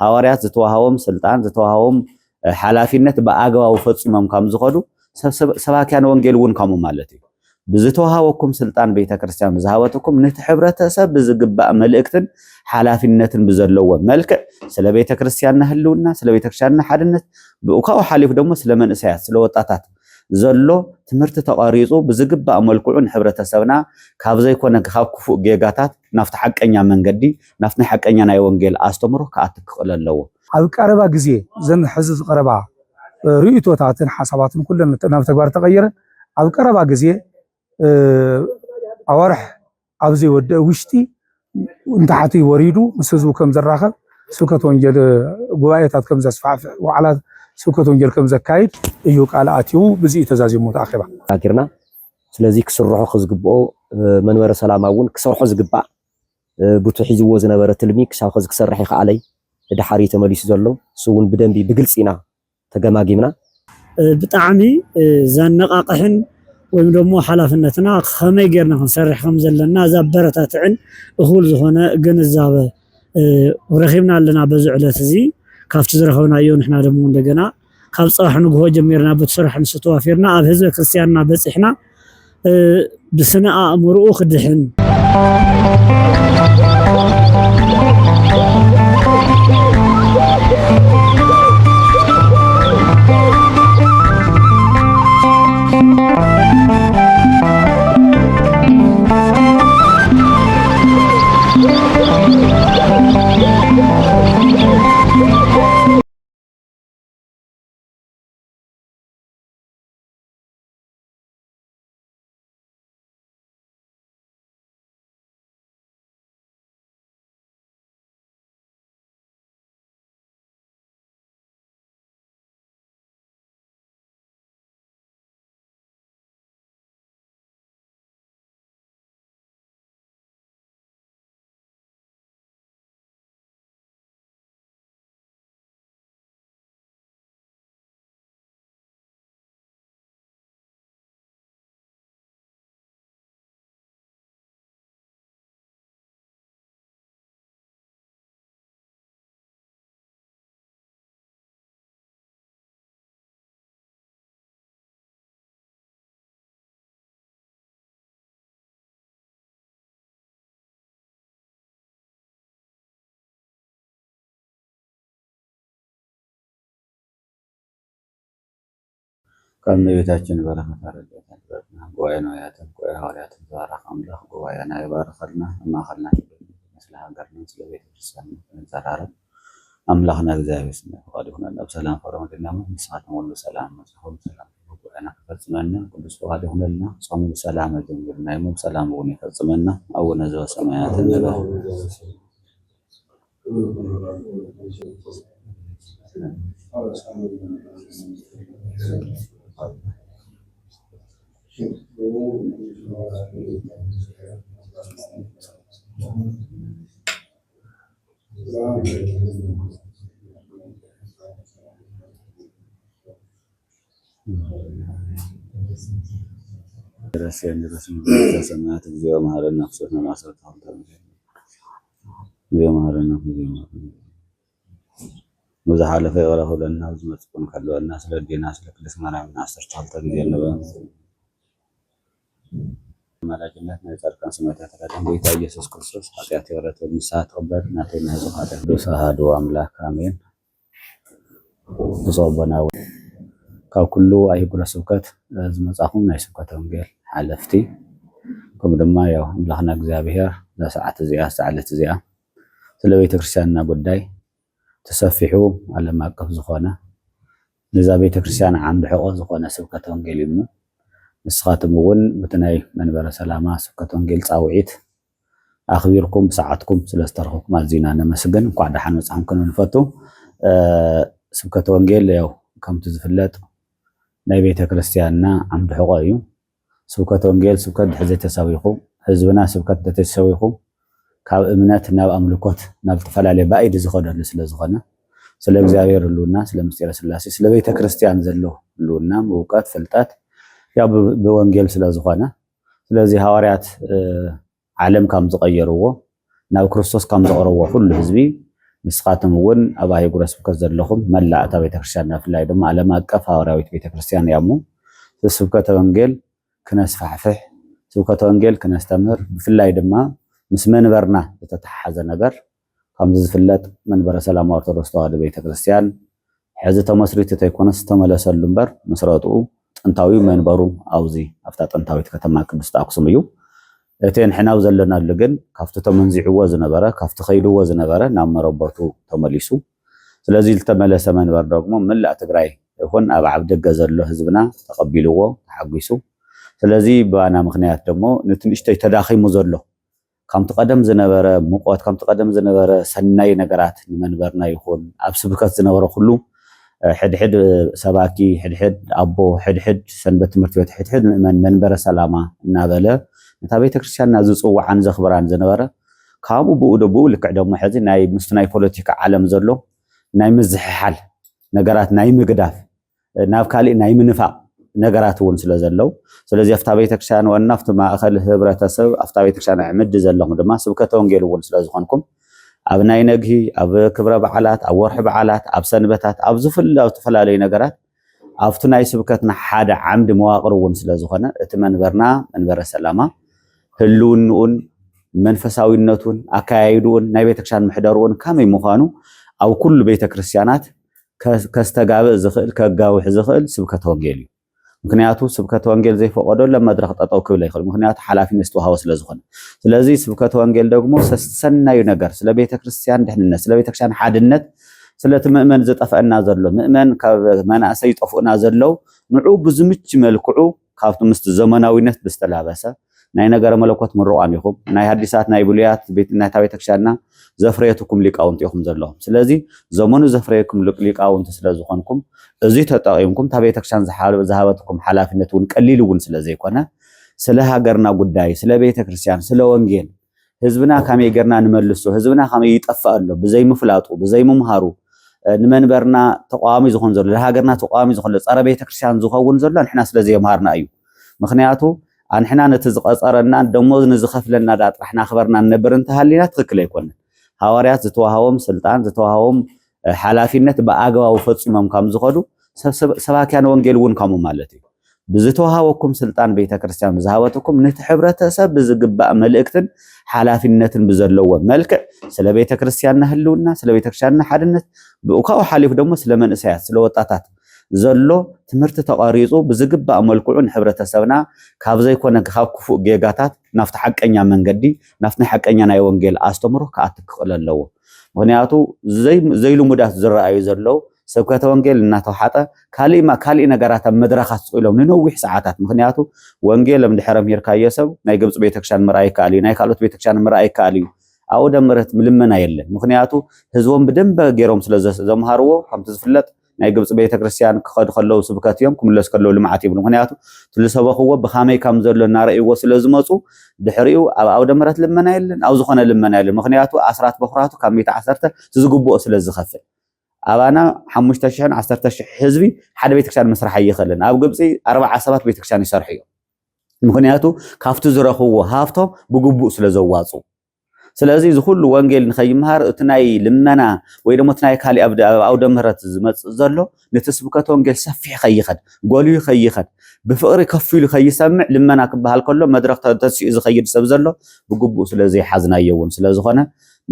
ሐዋርያት ዝተዋሃቦም ስልጣን ዝተዋሃቦም ሓላፊነት በአግባቡ ፈጽመም ከም ዝኸዱ ሰባክያን ወንጌል እውን ከምኡ ማለት እዩ ብዝተዋሃበኩም ስልጣን ቤተክርስቲያን ዝሃበትኩም ነቲ ሕብረተሰብ ዝግባእ መልእክትን ሓላፊነትን ብዘለዎ መልክዕ ስለ ቤተክርስቲያንና ህልውና ስለ ቤተክርስቲያንና ሓድነት ብኡካው ሓሊፍ ደግሞ ስለ መንእሰያት ስለ ወጣታት ዘሎ ትምህርቲ ተቀሪጹ ብዝግባእ መልክዑን ሕብረተሰብና ካብ ዘይኮነ ካብ ክፉእ ጌጋታት ናፍቲ ሓቀኛ መንገዲ ናፍቲ ሓቀኛ ናይ ወንጌል ኣስተምሮ ከኣትክ ክኽእል ኣለዎ ኣብ ቀረባ ግዜ ዘን ሕዚ ዝቀረባ ርእይቶታትን ሓሳባትን ኩለን ናብ ተግባር ተቀይረ ኣብ ቀረባ ግዜ ኣዋርሕ ኣብ ዘይወድእ ውሽጢ እንታሕቲ ወሪዱ ምስ ህዝቡ ከም ዘራኸብ ስብከት ወንጌል ጉባኤታት ከም ዘስፋዕፍዕ ዋዕላት ስብከት ወንጌል ከም ዘካይድ እዩ ቃል ኣትዩ ብዝኢ ተዛዚሙ ተኣኺባ ኣኪርና ስለዚ ክስርሖ ዝግብኦ መንበረ ሰላም እውን ክሰርሖ ዝግባእ ብቱ ሒዝዎ ዝነበረ ትልሚ ክሳብ ከዚ ክሰርሕ ይኽኣለይ ድሓሪ ተመሊሱ ዘሎ እሱውን ብደንቢ ብግልጽ ኢና ተገማጊምና ብጣዕሚ ዘነቃቅሕን ወይም ደግሞ ሓላፍነትና ከመይ ጌርና ክንሰርሕ ከም ዘለና ዘበረታትዕን እኹል ዝኾነ ግንዛበ ረኺብና ኣለና በዚ ዕለት እዚ ካብቲ ዝረኸብናዮ ንሕና ደግሞ እንደገና ካብ ፀባሕ ንግሆ ጀሚርና ብትስራሕ ንስተዋፊርና ኣብ ህዝበ ክርስቲያንና በፂሕና ብስነ ኣእምሮኡ ክድሕን كم نبيتاችን በረከት አረጋግጠን ጉባኤና ያተን ሐዋርያትን ተባረከ አምላክ ጉባኤና ይባርከልና ማኸልና መስለ ሀገርና ስለ ቤተክርስቲያን እንዘራረን አምላክና እግዚአብሔር ስም ፈቃድ ይሁንና በሰላም ፈረም እንደናም መስዋዕትን ሁሉ ሰላም መስሁም ሰላም ጉባኤና ፈጽመና ቅዱስ ፈቃድ ይሁንልና ጾሙ ሰላም ጀምርና ይሙም ሰላም ሆነ ፈጽመና አቡነ ዘበሰማያት እንበል رسيني رسم سمعت اليوم هذا النفس ما صرت اليوم هذا النفس مزحلة في ولا هو الناس ما تكون خلوا الناس لدينا سلك لسمنا من عصر شالت الجيل نبأ ملاجمات نزار كان سمعت هذا بيت يسوع كريستوس حياتي ورث المساعد قبل ناتنا زهاد دوسا هادو أملاك آمين وصوبنا كاو كله أي كل سكات لازم نصحهم ناي سكات ونقول حلفتي كم دما يا أملاكنا جزابها لا ساعة زيا ساعة زيا سلويت كريستياننا بداي تسفحوا على ما قف زخانة لذا بيت كريستيان عم بحقوق زخانة سكات ونقول يمو نسخاتم ون بتناي منبر سلامة سكات ونقول تعويت أخبركم بساعتكم سلسترخكم الزينة نمسجن قاعد حنوس عنكم نفتو سكات ونقول يو كم تزفلت ناي بيت كريستياننا عم بحقوق يوم سكات ونقول سكات حزة تسويكم حزبنا سكات تسويكم ካብ እምነት ናብ አምልኮት ናብ ተፈላለየ ባይድ ዝኸደ ስለ ዝኾነ ስለ እግዚአብሔር ሁሉና ስለ ምስጢረ ስላሴ ስለ ቤተ ክርስቲያን ዘሎ ሁሉና ዕውቀት ፍልጠት ያው በወንጌል ስለ ዝኾነ ስለዚህ ሐዋርያት ዓለም ከም ዝቀየርዎ ናብ ክርስቶስ ከም ዘቀረብዎ ሁሉ ህዝቢ ንስኻትም እውን ኣብ ኣህጉረ ስብከት ዘለኹም መላእ እታ ቤተክርስትያንና ብፍላይ ድማ ዓለም ኣቀፍ ሃዋርያዊት ቤተክርስትያን እያ እሞ ስብከተ ወንጌል ክነስፋሕፍሕ ስብከተ ወንጌል ክነስተምህር ብፍላይ ድማ ምስ መንበርና ዝተተሓሓዘ ነገር ከምዚ ዝፍለጥ መንበረ ሰላም ኦርቶዶክስ ተዋህዶ ቤተክርስትያን ሕዚ ተመስሪቱ ተይኮነስ ተመለሰሉ እምበር መስረቱ ጥንታዊ መንበሩ ኣብዚ ኣብታ ጥንታዊት ከተማ ቅድስት ኣክሱም እዩ እቲ ንሕናው ዘለናሉ ግን ካብቲ ተመንዚዕዎ ዝነበረ ካብቲ ኸይድዎ ዝነበረ ናብ መረበቱ ተመሊሱ ስለዚ ዝተመለሰ መንበር ደግሞ መላእ ትግራይ ይኹን ኣብ ዓብደገ ዘሎ ህዝብና ተቐቢልዎ ተሓጒሱ ስለዚ ብኣና ምክንያት ደግሞ ንትንሽተይ ተዳኺሙ ዘሎ ከምቲ ቀደም ዝነበረ ሙቆት ከምቲ ቀደም ዝነበረ ሰናይ ነገራት ንመንበርና ይኹን ኣብ ስብከት ዝነበረ ኩሉ ሕድሕድ ሰባኪ ሕድሕድ ኣቦ ሕድሕድ ሰንበት ትምህርቲ ቤት ሕድሕድ መንበረ ሰላማ እናበለ ነታ ቤተክርስትያንና ዝፅዋዓን ዘኽብራን ዝነበረ ካብኡ ብኡ ደብኡ ልክዕ ደግሞ ሕዚ ናይ ምስቲ ናይ ፖለቲካ ዓለም ዘሎ ናይ ምዝሕሓል ነገራት ናይ ምግዳፍ ናብ ካሊእ ናይ ምንፋቅ ነገራት እውን ስለ ዘለው ስለዚ afta ቤተክርስትያን ወና afta ማእኸል ህብረተሰብ afta ቤተክርስትያን ዕምድ ዘለኹም ድማ ስብከተ ወንጌል እውን ስለ ዝኾንኩም ኣብ ናይ ነግሂ ኣብ ክብረ በዓላት ኣብ ወርሒ በዓላት ኣብ ሰንበታት ኣብ ዝፍላው ተፈላለዩ ነገራት ኣብቲ ናይ ስብከትና ሓደ ዓምድ መዋቅር እውን ስለ ዝኾነ እቲ መንበርና መንበረ ሰላማ ህልውንኡን መንፈሳዊነቱን ኣካያይዱን ናይ ቤተክርስትያን ምሕደሩን ከመይ ምዃኑ ኣብ ኩሉ ቤተክርስትያናት ከስተጋብእ ዝኽእል ከጋውሕ ዝኽእል ስብከተ ወንጌል እዩ ምክንያቱ ስብከተ ወንጌል ዘይፈቀዶ ለመድረኽ ጠጠው ክብል ይኽእል ምክንያቱ ሓላፊነት ዝተዋሃበ ስለ ዝኾነ ስለዚ ስብከተ ወንጌል ደግሞ ሰናዩ ነገር ስለ ቤተክርስትያን ድሕንነት ስለ ቤተክርስትያን ሓድነት ስለቲ ምእመን ዝጠፍአና ዘሎ ምእመን ካብ መናእሰይ ይጠፍኡና ዘለው ንዑ ብዝምች መልክዑ ካብቲ ምስቲ ዘመናዊነት ብዝተላበሰ ናይ ነገረ መለኮት ምሩቃን ኢኹም ናይ ሐዲሳት ናይ ብሉያት ናይታ ቤተክርስትያንና ዘፍረየትኩም ሊቃውንቲ ኢኹም ዘለኹም ስለዚ ዘመኑ ዘፍረየኩም ሊቃውንቲ ስለ ዝኾንኩም እዚ ተጠቂምኩም ታ ቤተክርስትያን ዝሃበትኩም ሓላፊነት እውን ቀሊል እውን ስለ ዘይኮነ ስለ ሃገርና ጉዳይ ስለ ቤተክርስትያን ስለ ወንጌል ህዝብና ከመይ ጌርና ንመልሶ ህዝብና ከመይ ይጠፍእ ኣሎ ብዘይ ምፍላጡ ብዘይ ምምሃሩ ንመንበርና ተቋሚ ዝኾን ዘሎ ለሃገርና ተቋሚ ዝኾን ፀረ ቤተክርስትያን ዝኸውን ዘሎ ንሕና ስለ ዘይምሃርና እዩ ምክንያቱ አንሕና ነቲ ዝቀፀረና ደሞዝ ንዝኸፍለና ዳጥራሕና ኽበርና ነበር እንተሃሊና ትክክል ኣይኮነን ሃዋርያት ዝተዋሃቦም ስልጣን ዝተዋሃቦም ሓላፊነት በአግባቡ ፈጽሞም ከም ዝኸዱ ሰባክያን ወንጌል እውን ከምኡ ማለት እዩ ብዝተዋሃበኩም ስልጣን ቤተክርስትያን ዝሃበትኩም ነቲ ሕብረተሰብ ብዝግባእ መልእክትን ሓላፊነትን ብዘለዎ መልክዕ ስለ ቤተክርስትያንና ህልውና ስለ ቤተክርስትያንና ሓድነት ብኡካው ሓሊፉ ደግሞ ስለ መንእሰያት ስለ ወጣታት ዘሎ ትምህርቲ ተቀሪጹ ብዝግባእ መልክዑ ንሕብረተሰብና ካብ ዘይኮነ ካብ ክፉእ ጌጋታት ናፍቲ ሓቀኛ መንገዲ ናፍቲ ሓቀኛ ናይ ወንጌል ኣስተምሮ ከኣትክኽእል ኣለዎ ምክንያቱ ዘይልሙዳት ዝረኣዩ ዘለው ስብከተ ወንጌል እናተውሓጠ ካሊእ ነገራት ኣብ መድረኻት ፅኢሎም ንነዊሕ ሰዓታት ምክንያቱ ወንጌል እምድሕረ ምሂርካዮ ሰብ ናይ ግብፂ ቤተክርስትያን ምርኣይ ይከኣል እዩ ናይ ካልኦት ቤተክርስትያን ምርኣይ ይከኣል እዩ ኣብኡ ደምረት ልመና የለን ምክንያቱ ህዝቦም ብደንብ ገይሮም ስለ ዘምሃርዎ ከምቲ ዝፍለጥ ናይ ግብፂ ቤተክርስትያን ክኸዱ ከለው ስብከት እዮም ክምለስ ከለው ልምዓት ይብሉ ምክንያቱ ትልሰበኽዎ ብኸመይ ከም ዘሎ እናረእይዎ ስለ ዝመፁ ድሕሪኡ ኣብ ኣውደ ምሕረት ልመና የለን ኣብ ዝኾነ ልመና የለን ምክንያቱ ኣስራት በኩራቱ ካብ 110 ዝግብኦ ስለ ዝኸፍል ኣባና 5000 10000 ህዝቢ ሓደ ቤተክርስትያን መስራሕ ኣይኽእልን ኣብ ግብፂ 47 ቤተክርስትያን ይሰርሑ እዮም ምክንያቱ ካብቲ ዝረኽብዎ ሃፍቶም ብግቡእ ስለ ዘዋፁ ስለዚ ዝኩሉ ወንጌል ንኸይምሃር እቲ ናይ ልመና ወይ ደግሞ እቲ ናይ ካሊእ ኣውደ ምሕረት ዝመፅእ ዘሎ ነቲ ስብከተ ወንጌል ሰፊሕ ኸይኸድ ጎልዩ ኸይኸድ ብፍቕሪ ከፍ ኢሉ ኸይሰምዕ ልመና ክበሃል ከሎ መድረኽ ተሲኡ ዝኸይድ ሰብ ዘሎ ብግቡእ ስለዘይሓዝናዮ እውን ስለዝኾነ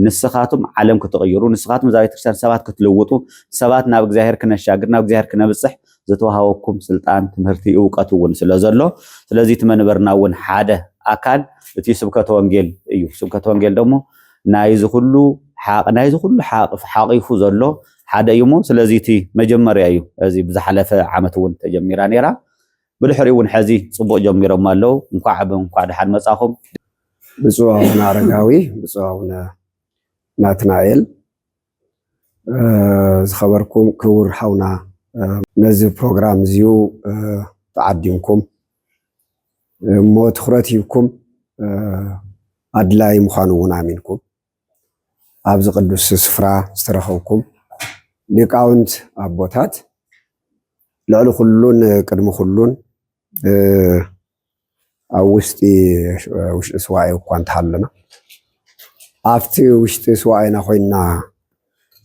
ንስኻቱም ዓለም ክትቕይሩ ንስኻቱም እዛ ቤተክርስትያን ሰባት ክትልውጡ ሰባት ናብ እግዚኣብሔር ክነሻግር ናብ እግዚኣብሔር ክነብፅሕ ዝተዋሃበኩም ስልጣን ትምህርቲ እውቀት እውን ስለ ዘሎ ስለዚ እቲ መንበርና እውን ሓደ ኣካል እቲ ስብከተ ወንጌል እዩ ስብከተ ወንጌል ደግሞ ናይዚ ኩሉ ሓቂፉ ዘሎ ሓደ እዩ ሞ ስለዚ እቲ መጀመርያ እዩ እዚ ብዝሓለፈ ዓመት እውን ተጀሚራ ነይራ ብድሕሪኡ እውን ሕዚ ፅቡቅ ጀሚሮም ኣለው እንኳዕ ደሓን መጻኹም ብፁዕ አቡነ አረጋዊ ብፁዕ አቡነ ናትናኤል ዝኸበርኩም ክቡር ሓውና ነዚ ፕሮግራም እዚኡ ተዓዲምኩም እሞ ትኩረት ሂብኩም ኣድላይ ምዃኑ እውን ኣሚንኩም ኣብዚ ቅዱስ ስፍራ ዝተረኸብኩም ሊቃውንት ኣቦታት ልዕሊ ኩሉን ቅድሚ ኩሉን ኣብ ውሽጢ ስዋዒ እኳ እንተሃለና ኣብቲ ውሽጢ ስዋዒና ኮይና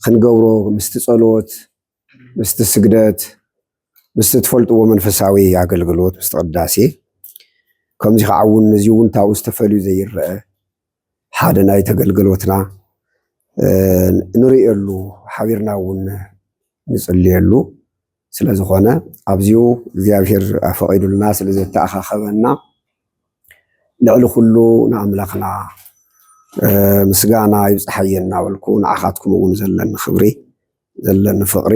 ክንገብሮ ምስቲ ጸሎት ምስቲ ስግደት ምስቲ ትፈልጥዎ መንፈሳዊ ኣገልግሎት ምስቲ ቅዳሴ ከምዚ ከዓ እውን እዚ እውን ታው ዝተፈልዩ ዘይርአ ሓደ ናይ ተገልግሎትና ንሪኤሉ ሓቢርና እውን ንጽልየሉ ስለ ዝኾነ ኣብዚኡ እግዚአብሔር ኣፈቒዱልና ስለ ዘተኣኻኸበና ልዕሊ ኩሉ ንኣምላኽና ምስጋና ይብፅሐየና በልኩ ንዓኻትኩም እውን ዘለኒ ክብሪ ዘለኒ ፍቕሪ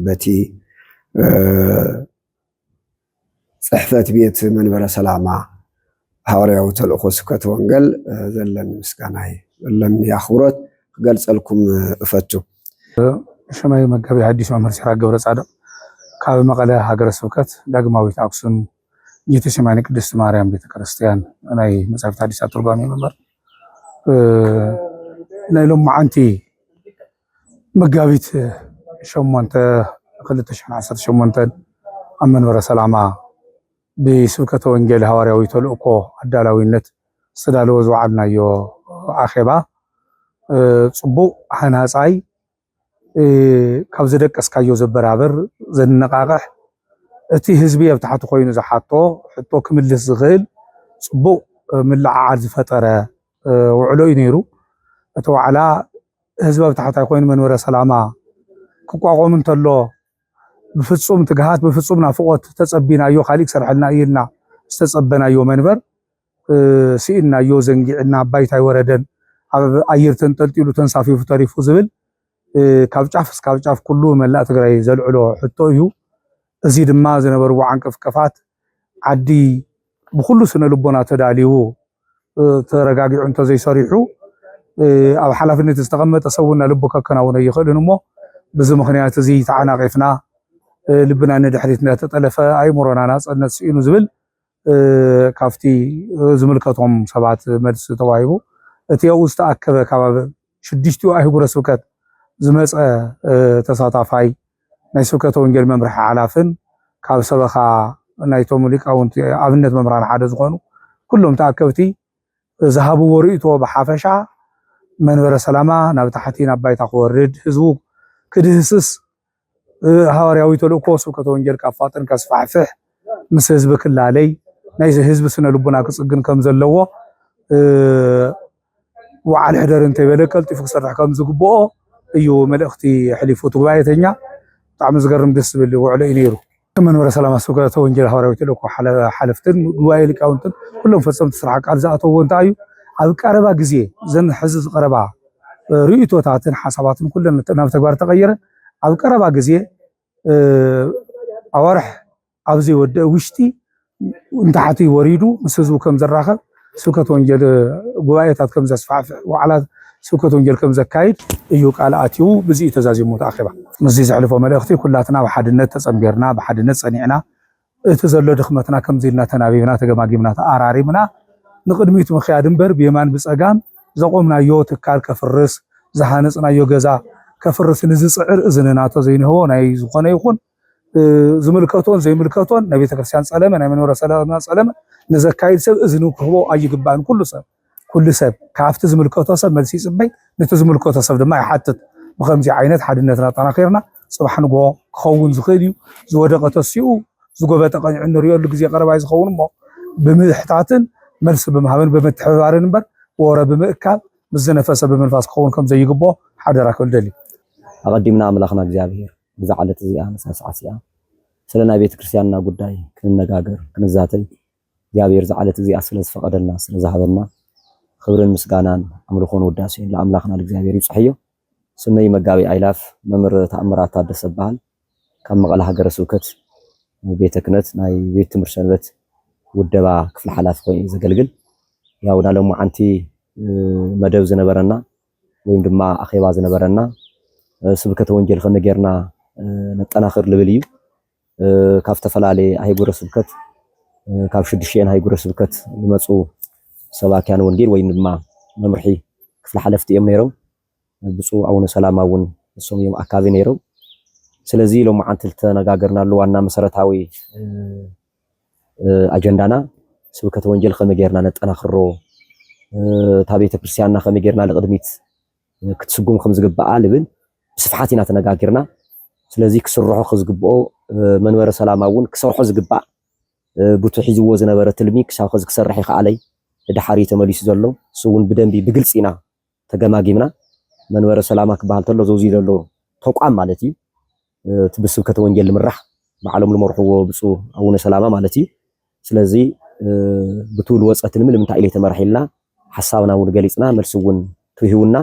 በቲ ጽሕፈት ቤት መንበረ ሰላማ ሃዋርያዊ ተልእኮ ስብከተ ወንጌል ዘለኒ ምስጋና ዘለኒ ኣኽብሮት ክገልጸልኩም እፈቱ። ሸማይ መጋቢ ሐዲስ መምህር ሲራክ ገብረ ጻድቕ ካብ መቐለ ሃገረ ስብከት ዳግማዊት ኣክሱም ጌቴሴማኒ ቅድስት ማርያም ቤተክርስቲያን ናይ መጻሕፍቲ ሐዲሳት ትርጓሜ መምህር ናይ ሎም መዓንቲ መጋቢት 8/2018 ኣብ መንበረ ሰላማ ብስብከተ ወንጌል ሃዋርያዊ ተልእኮ ኣዳላዊነት ዝተዳለወ ዝወዓልናዮ ኣኼባ ጽቡቕ ሃናጻይ ካብ ዝደቀስካዮ ዘበራበር ዘነቃቅሕ እቲ ህዝቢ ኣብ ታሕቲ ኮይኑ ዝሓቶ ሕቶ ክምልስ ዝኽእል ጽቡቕ ምልዓዓል ዝፈጠረ ውዕሎ እዩ ነይሩ። እቲ ዋዕላ ህዝቢ ኣብ ታሕቲ ኮይኑ መንበረ ሰላማ ክቋቋም እንተሎ ብፍጹም ትግሃት ብፍጹም ናፍቆት ተጸቢናዮ ካሊእ ክሰርሐልና ኢልና ዝተጸበናዮ መንበር ሲኢናዮ ዘንጊዕና ባይታ ይወረደን ኣብ ኣየር ተንጠልጢሉ ተንሳፊፉ ተሪፉ ዝብል ካብ ጫፍ እስካብ ጫፍ ኩሉ መላእ ትግራይ ዘልዕሎ ሕቶ እዩ። እዚ ድማ ዝነበርዎ ዓንቀፍቀፋት ዓዲ ብኩሉ ስነ ልቦና ተዳልዩ ተረጋጊዑ እንተዘይሰሪሑ ኣብ ሓላፍነት ዝተቐመጠ ሰውና ልቡ ከከናውነ ይኽእልን እሞ በዚ ምኽንያት እዚ ተዓናቂፍና ልብና ንድሕሪት እንዳተጠለፈ ኣይሙሮና ናጽነት ሲኢኑ ዝብል ካፍቲ ዝምልከቶም ሰባት መልሲ ተዋሂቡ እቲ ኣብኡ ዝተኣከበ ከባቢ 6 ኣህጉረ ስብከት ዝመፀ ተሳታፋይ ናይ ስብከተ ወንጌል መምርሒ ሓላፍን ካብ ሰበኻ ናይቶም ሊቃውንቲ ኣብነት መምህራን ሓደ ዝኾኑ ኩሎም ተኣከብቲ ዝሃብዎ ርእይቶ ብሓፈሻ መንበረ ሰላማ ናብ ታሕቲ ናብ ባይታ ክወርድ ህዝቡ ክድህስስ ሃዋርያዊ ተልእኮ ስብከተ ወንጌል ካፋጥን ከስፋሕፍሕ ምስ ህዝቢ ክላለይ ናይ ህዝቢ ስነ ልቡና ክጽግን ከም ዘለዎ ወዓል ሕደር እንተይበለ ቀልጢፉ ክሰርሕ ከም ዝግብኦ እዩ መልእኽቲ ሕሊፉ ጉባኤተኛ ብጣዕሚ ዝገርም ደስ ዝብል ውዕሎ እዩ ነይሩ። መንበረ ሰላማ ስብከተ ወንጌል ሃዋርያዊ ተልእኮ ሓለፍትን ጉባኤ ሊቃውንትን ኩሎም ፈጸምቲ ስራሕ ቃል ዝኣተውዎ እንታይ እዩ ኣብ ቀረባ ግዜ ዘን ሕዚ ዝቀረባ ርእይቶታትን ሓሳባትን ኩለን ናብ ተግባር ተቀየረ ኣብ ቀረባ ግዜ ኣዋርሕ ኣብ ዘይወድእ ውሽጢ እንታሕቲ ወሪዱ ምስ ህዝቡ ከም ዘራኸብ ስብከተ ወንጌል ጉባኤታት ከም ዘስፋሕፍሕ ዋዕላት ስብከተ ወንጌል ከም ዘካይድ እዩ ቃል ኣትዩ ብዚኡ ተዛዚሙ ተኣኺባ ምስዚ ዘሕልፎ መልእኽቲ ኩላትና ብሓድነት ተጸምቢርና ብሓድነት ጸኒዕና እቲ ዘሎ ድኽመትና ከምዚ ኢልና ተናቢብና ተገማጊምና ተኣራሪምና ንቅድሚት ምኽያድ እምበር ብየማን ብጸጋም ዘቆምናዮ ትካል ከፍርስ ዝሃነጽናዮ ገዛ ከፍርስ ንዝጽዕር እዝንና ተዘይንህቦ ናይ ዝኾነ ይኹን ዝምልከቶን ዘይምልከቶን ናይ ቤተክርስቲያን ጸለመ ናይ መንበረ ሰላማ ጸለመ ንዘካይድ ሰብ እዝኑ ክህቦ ኣይግባእን። ኩሉ ሰብ ካብቲ ዝምልከቶ ሰብ መልሲ ይጽበይ ነቲ ዝምልከቶ ሰብ ድማ ይሓትት። ብከምዚ ዓይነት ሓድነትና ጠናኺርና ጽባሕ ንግሆ ክኸውን ዝኽእል እዩ። ዝወደቐ ተሲኡ ዝጎበጠ ቀኒዑ ንሪኦሉ ግዜ ቀረባ ዝኸውን እሞ ብምሕታትን መልሲ ብምሃብን ብምትሕብባርን እምበር ወረ ብምእካብ ምስ ዝነፈሰ ብምንፋስ ክኸውን ከም ዘይግብኦ ሓደራ ክብል ደሊ ኣቐዲምና ኣምላኽና እግዚኣብሔር ብዛዕለት እዚኣ መሳስዓት እዚኣ ስለ ናይ ቤተክርስትያንና ጉዳይ ክንነጋገር ክንዛተይ እግዚኣብሔር ዝዓለት እዚኣ ስለ ዝፈቐደልና ስለ ዝሃበና ክብርን ምስጋናን ኣምልኾን ውዳሴን ለኣምላኽና ለእግዚኣብሔር ይብፅሕዮ። ስመይ መጋቢ ኣይላፍ መምህር ተኣምራት ታደሰ በሃል ካብ መቐለ ሃገረ ስብከት ቤተ ክህነት ናይ ቤት ትምህርቲ ሰንበት ውደባ ክፍሊ ሓላፊ ኮይኑ ዘገልግል ያው ናሎም ዓንቲ መደብ ዝነበረና ወይም ድማ ኣኼባ ዝነበረና ስብከተ ወንጌል ከመጌርና ነጠናኽር ልብል እዩ። ካብ ዝተፈላለየ ኣህጉረ ስብከት ካብ 6 ኣህጉረ ስብከት ዝመፁ ሰባክያን ወንጌል ወይ ድማ መምርሒ ክፍሊ ሓለፍቲ እዮም ነይሮም። ብፁዕ ኣቡነ ሰላማ እውን ንሶም እዮም ኣካቢ ነይሮም። ስለዚ ሎም ዓንቲ ተነጋገርናሉ ዋና መሰረታዊ ኣጀንዳና ስብከተ ወንጌል ከመጌርና ነጠናኽሮ እታ ቤተ ክርስቲያንና ከመጌርና ለቅድሚት ክትስጉም ከም ዝግባኣ ልብል ብስፍሓት ኢና ተነጋጊርና ስለዚ ክስርሖ ክዝግብኦ መንበረ ሰላማ እውን ክሰርሖ ዝግባእ ብቱ ሒዝዎ ዝነበረ ትልሚ ክሳብ ከዚ ክሰርሕ ይኽኣለይ ድሓሪ ተመሊሱ ዘሎ እሱ እውን ብደንቢ ብግልፂ ኢና ተገማጊምና መንበረ ሰላማ ክበሃል ተሎ ዘውዚ ዘሎ ተቋም ማለት እዩ እቲ ብስብከተ ወንጌል ልምራሕ ባዕሎም ልመርሕዎ ብፁዕ ኣቡነ ሰላማ ማለት እዩ ስለዚ ብቱል ወፀት ልምል ምንታይ ኢለ ተመርሕ ኢልና ሓሳብና እውን ገሊፅና መልሲ እውን ትሂቡና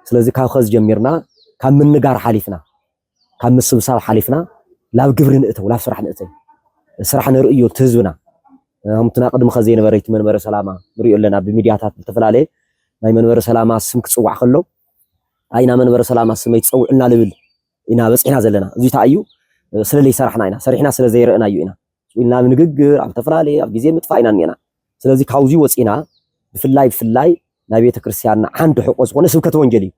ስለዚ ካብ ከዚ ጀሚርና ካብ ምንጋር ሓሊፍና ካብ ምስብሳብ ሓሊፍና ላብ ግብሪ ንእተው ላብ ስራሕ ንእተው ስራሕ ንርእዮ ትህዝብና همتنا قدم خزينة بريت منبر سلامة نريد لنا بميدياتات بالتفلالي ناي منبر سلامة سمك تصوع خلو أينا منبر سلامة سميت تصوع لنا لبل إنا بس إحنا زلنا زي تأيو سللي سرحنا إنا سرحنا سل زيرنا يو إنا إنا من ججر عم تفلالي عم جزير متفاعلنا إنا سلزي كاوزي وس إنا في اللاي نبي تكرسيان عنده حق وسخونة سبكة وانجلي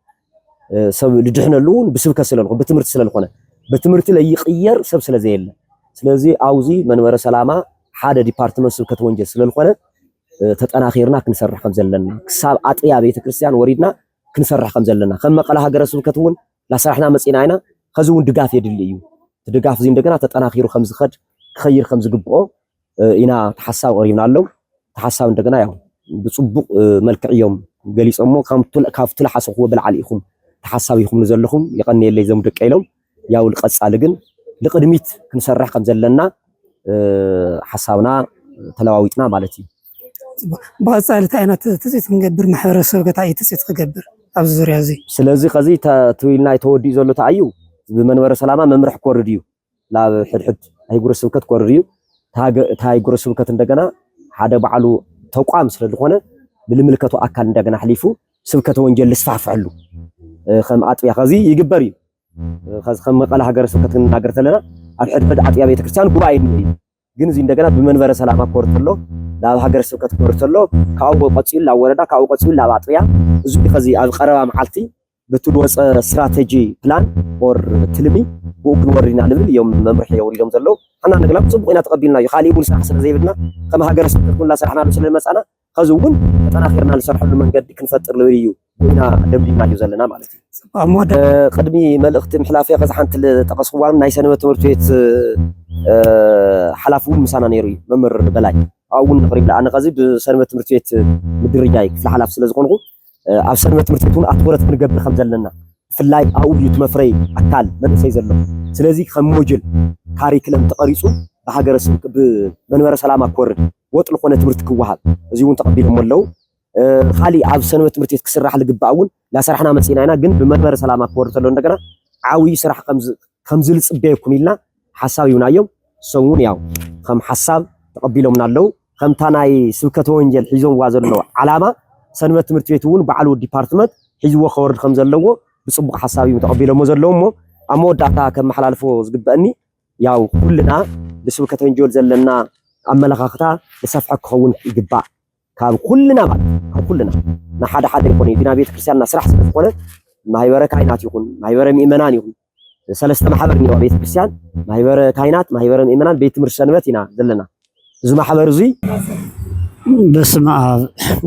سب لجحنا اللون بسبكة سلل بتمرت سلل خونة بتمرت اللي يغير سب سل زيل سلزي عاوزي منبر سلامة حدا ديبارتمنت سبكة وانجل سلل خونة تتأخيرنا كنسرح خمسة لنا كساب عطيا بيت كريستيان وريدنا كنسرح خمسة لنا خما قالها جرى سبكة وان لا سرحنا مسينا هنا خزون دقاف يدليو تدقاف زين دقنا تتأخير خمسة خد خير خمسة قبعة إنا تحساب قريبنا له تحساب دقنا يوم بصبق ملك يوم جالس أمه كاف تلحس هو بالعليكم تحساب يخم نزل لهم يقني اللي زمدك إلهم يا والقص علىجن لقدميت كنسرح خمسة لنا حسابنا تلواويتنا مالتي بقى أنا تزيد نجبر محور السوق تاعي تزيد تجبر أبزر يا زي سلازي خزي تويلنا يتودي زلوا تعيو بمنور سلامة ممرح كورديو لا حد هاي جرس سوكت كورديو هاي جرس سوكت عندنا هذا بعلو توقع مثل الخونة بالملكة أكل عندنا حليفو سوكت وانجل لسفاف علو خم عطيا خزي يجبري خم قال هاجر سوكت ناجر ثلنا الحد بدأ عطيا بيت كريستيان قرائن جنزين عندنا بمنور سلامة كورتلو لا هاجر سوكت كورتلو كأو قصيل لا وردا كأو قصيل لا عطيا زوجي خزي القرابة معلتي بتدوس استراتيجي بلان اور تلمي وكن ورينا نبل يوم ممرح يوريهم زلو حنا نغلب صبغنا تقبلنا يخالي يقول سحسن زي بدنا كما هاجر سكون لا سرحنا له سلم مسانا خزون تناخرنا لسرح له منقد كنفطر لوريو وينا دبلينا يزلنا معناتي قدمي ملخت محلافيه قزحنت تقصوان ناي سنه تمرتيت حلافو مسانا نيري ممر بلاي او نقرب لا انا غزي بسنه تمرتيت مدرجاي في حلاف سلازقونغو ኣብ ሰንበት ትምህርቲ ቤት ኣትኩረት ክንገብር ከም ዘለና ፍላይ ኣብኡ ትመፍረይ ኣካል መንእሰይ ዘሎ ስለዚ ከም ሞጁል ካሪክለም ተቀሪጹ በሃገረ ስብከት በመንበረ ሰላማ ኮርድ ወጥል ኾነ ትምህርቲ ክወሃብ እዚ እውን ተቀቢሎም ኣለው ካሊ ኣብ ሰንበት ትምህርቲ ቤት ክስራሕ ልግባውን ላሰራሕና መጽኢና ኢና ግን በመንበረ ሰላማ ኮርድ ተሎ እንደገና ዓዊ ስራሕ ከም ዝልጽበየኩም ኢልና ሓሳብ ይውናዮም ሰውን ያው ከም ሓሳብ ተቀቢሎምና ኣለው ከምታ ናይ ስብከተ ወንጌል ሒዞም ዋዘሎ ዓላማ ሰንበት ትምህርቲ ቤት እውን ባዕሉ ዲፓርትመንት ሒዝዎ ከወርድ ከም ዘለዎ ብጽቡቅ ሓሳብ ተቀቢሎሞ ዘለውሞ ኣብ መወዳእታ ከም መሓላልፎ ዝግበአኒ ያው ኩልና ብስብከተ ወንጌል ዘለና ኣመለኻኽታ ለሰፍሐ ክኸውን ይግባእ ካብ ኩልና ማለት ካብ ኩልና ንሓደ ሓደ ይኮነ ዲና ቤተ ክርስቲያንና ስራሕ ስለዝኾነ ማህበረ ካህናት ይኹን ማህበረ ምእመናን ይኹን ሰለስተ ማህበር ነው ቤተ ክርስቲያን ማህበረ ካህናት ማህበረ ምእመናን ቤተ ትምህርቲ ሰንበት ኢና ዘለና እዚ ማህበር እዚ በስመ አብ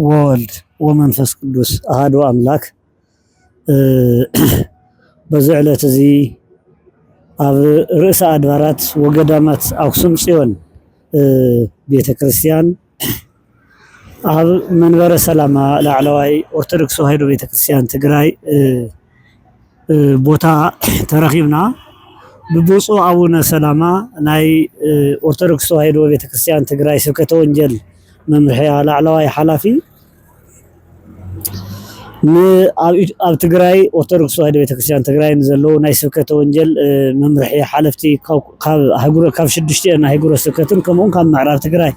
ወወልድ ወመንፈስ ቅዱስ አሐዱ አምላክ በዚህ ዕለት እዚ ኣብ ርእሰ አድባራት ወገዳማት አክሱም ጽዮን ቤተ ክርስቲያን ኣብ መንበረ ሰላማ ላዕለዋይ ኦርቶዶክስ ተዋሕዶ ቤተ ክርስቲያን ትግራይ ቦታ ተረኺብና ብብፁዕ አቡነ ሰላማ ናይ ኦርቶዶክስ ተዋሕዶ ቤተ ክርስቲያን ትግራይ ስብከተ ወንጌል መምርሕያ ላዕለዋይ ሓላፊ ኣብ ትግራይ ኦርቶዶክስ ተዋሕዶ ቤተ ክርስቲያን ትግራይ ንዘለዉ ናይ ስብከተ ወንጌል መምርሕያ ሓለፍቲ ካብ 6 ሃገረ ስብከትን ከምኡውን ካብ ምዕራብ ትግራይ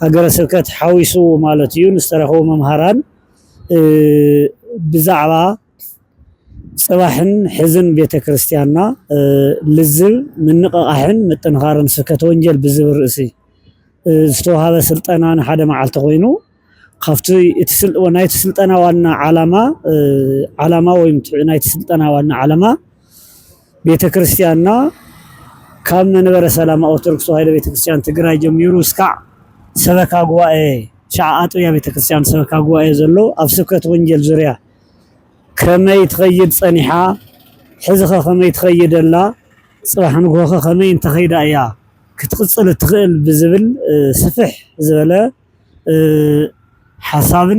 ሃገረ ስብከት ሓዊሱ ማለት እዩ ንዝተረኸቡ መምሃራን ብዛዕባ ጽባሕን ሕዝን ቤተ ክርስቲያንና ልዝብ ምንቕቓሕን ምጥንኻርን ስብከተ ወንጌል ብዝብል ርእሲ ዝተዋሃበ ስልጠና ንሓደ መዓልቲ ኮይኑ ካብቲ ናይቲ ስልጠና ዋና ዓላማ ወይ ናይቲ ስልጠና ዋና ዓላማ ቤተ ክርስቲያንና ካብ መንበረ ሰላማ ኦርቶዶክስ ተዋሕዶ ቤተ ክርስቲያን ትግራይ ጀሚሩ እስካዕ ሰበካ ጉባኤ ሻዓ ኣጥቢያ ቤተ ክርስቲያን ሰበካ ጉባኤ ዘሎ ኣብ ስብከተ ወንጌል ዙርያ ከመይ ትኸይድ ጸኒሓ حزخ خمي تخيد الله صراحة نقول خمي انت خيدا يا كتقصل تخيل بزبل سفح زبلة حساب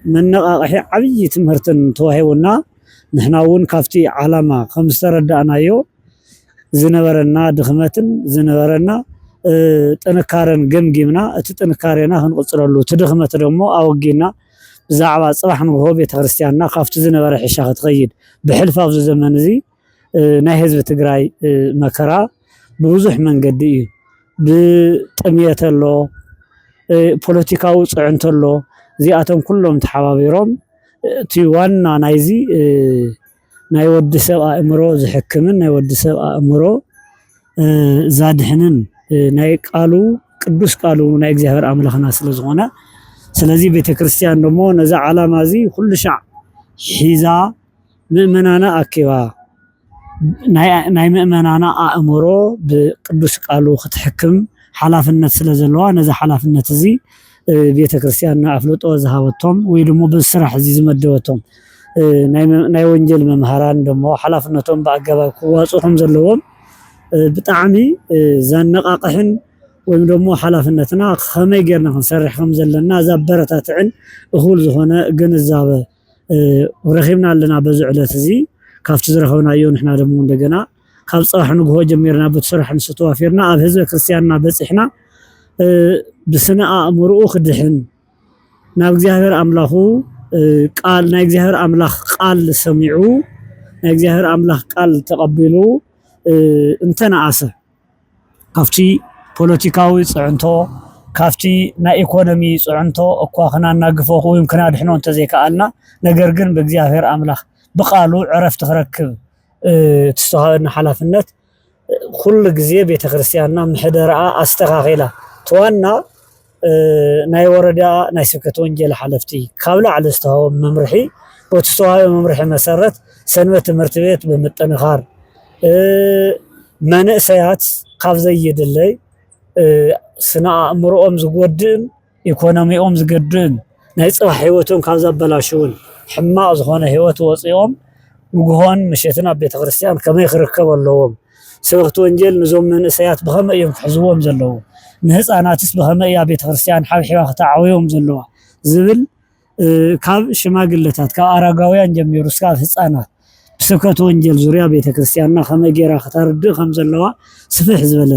من نقاقح عبي تمهرتن توهيونا نحناون كافتي علامة خمس تردأنا يو زنبرنا دخمتن زنبرنا تنكارن جمجمنا تنكارنا هنقصرلو تدخمت دمو أوجينا زعوا صباح نقول بيت كريستياننا خافت زنبر حشاخ تغيد بحلف أفز زمن زي ناي حزب تግራይ مكرا بوزح من قدي بتمية له بوليتيكاو صعنت له زياتهم كلهم تحابيرهم تيوانا نايزي ناي ود سبا امرو زحكمن ناي ود سبا امرو زادحنن ناي قالو ቅዱስ ቃሉ ናይ እግዚአብሔር አምላኽና ስለዝኾነ ስለዚህ ቤተክርስቲያን ደሞ ነዛ ዓላማ እዚ ኩሉ ሻዕ ሒዛ ምእመናና አኪባ ናይ ምእመናና አእምሮ በቅዱስ ቃሉ ክትሕክም ሓላፍነት ስለዘለዋ ነዛ ሓላፍነት እዚ ቤተክርስቲያን አፍልጦ ዝሃበቶም ወይ ደሞ በስራሕ እዚ ዝመደበቶም ናይ ወንጀል መምሃራን ደሞ ሓላፍነቶም በአገባብ ክዋጽኦም ዘለዎም ብጣዕሚ ዘነቃቅሕን ወይም ደሞ ሓላፍነትና ከመይ ጌርና ክንሰርሕ ከም ዘለና ዛበረታትዕን እኹል ዝኾነ ግንዛበ ረኺብና ኣለና በዚ ዕለት እዚ ካብቲ ዝረኸብናዮ ንሕና ደሞ እንደገና ካብ ፀባሕ ንግሆ ጀሚርና ብትስራሕ ንስተዋፊርና ኣብ ህዝበ ክርስቲያንና በፂሕና ብስነ አእምሮኡ ክድሕን ናብ እግዚአብሔር አምላኹ ቃል ናይ እግዚአብሔር አምላኽ ቃል ሰሚዑ ናይ እግዚአብሔር አምላኽ ቃል ተቀቢሉ እንተነአሰ ካብቲ ፖለቲካዊ ጽዕንቶ ካፍቲ ናይ ኢኮኖሚ ጽዕንቶ እኳ ክናናግፎ ወይም ክናድሕኖ እንተዘይከኣልና ነገር ግን በእግዚአብሔር አምላኽ بقالو عرفت خركب تستوهبنا حلافنت كل جزية بيت كريستياننا محدرة استغاغيلا توانا ناي وردا ناي سكتون جل حلفتي قبل على استوهب ممرحي وتستوهب ممرحي مسرت سنوة مرتبات بمتنخار منأسيات قفزة يدلي صناعة أمرؤهم زقودن إيكونوميهم زقودن ناي صباح حيوتهم قفزة بلاشون حما زخونه هيوت وصيوم وجهون مشيتنا بيت كريستيان كما يخركب اللهم سبقت وانجيل نزوم من اسيات بهم يوم حزوهم زلوا نهصاناتس بهم يا بيت كريستيان حبيبا تعاويهم زلوا زبل كاب شماغلتات كاب አረጋውያን ጀሚሩ እስከ ህፃናት بسبقت وانجيل زوريا بيت كريستياننا كما غيرا خطرد خم زلوا سفح زبل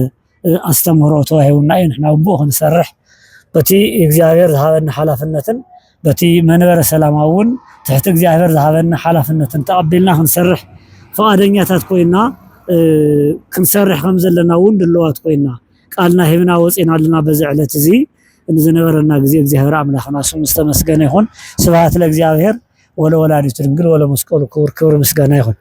استمروا توهيونا نحنا وبو نسرح بتي እግዚአብሔር ዛሃበን ሓላፍነትን بتي منبر سلاماون تحت እግዚአብሔር ዛሃበን ሓላፍነትን ተቀበልና ክንሰርሕ ፈቃደኛታት ኮይና ክንሰርሕ ከም ዘለና እውን ድልዋት ኮይና ቃልና ሂብና ወፂናልና በዚ ዕለት እዚ እንዝነበረና ግዜ እግዚአብሔር አምላኽና ስሙ ዝተመስገነ ይሁን ስብሐት ለእግዚአብሔር ወለወላዲቱ ድንግል ወለመስቀሉ ክቡር ምስጋና ይሁን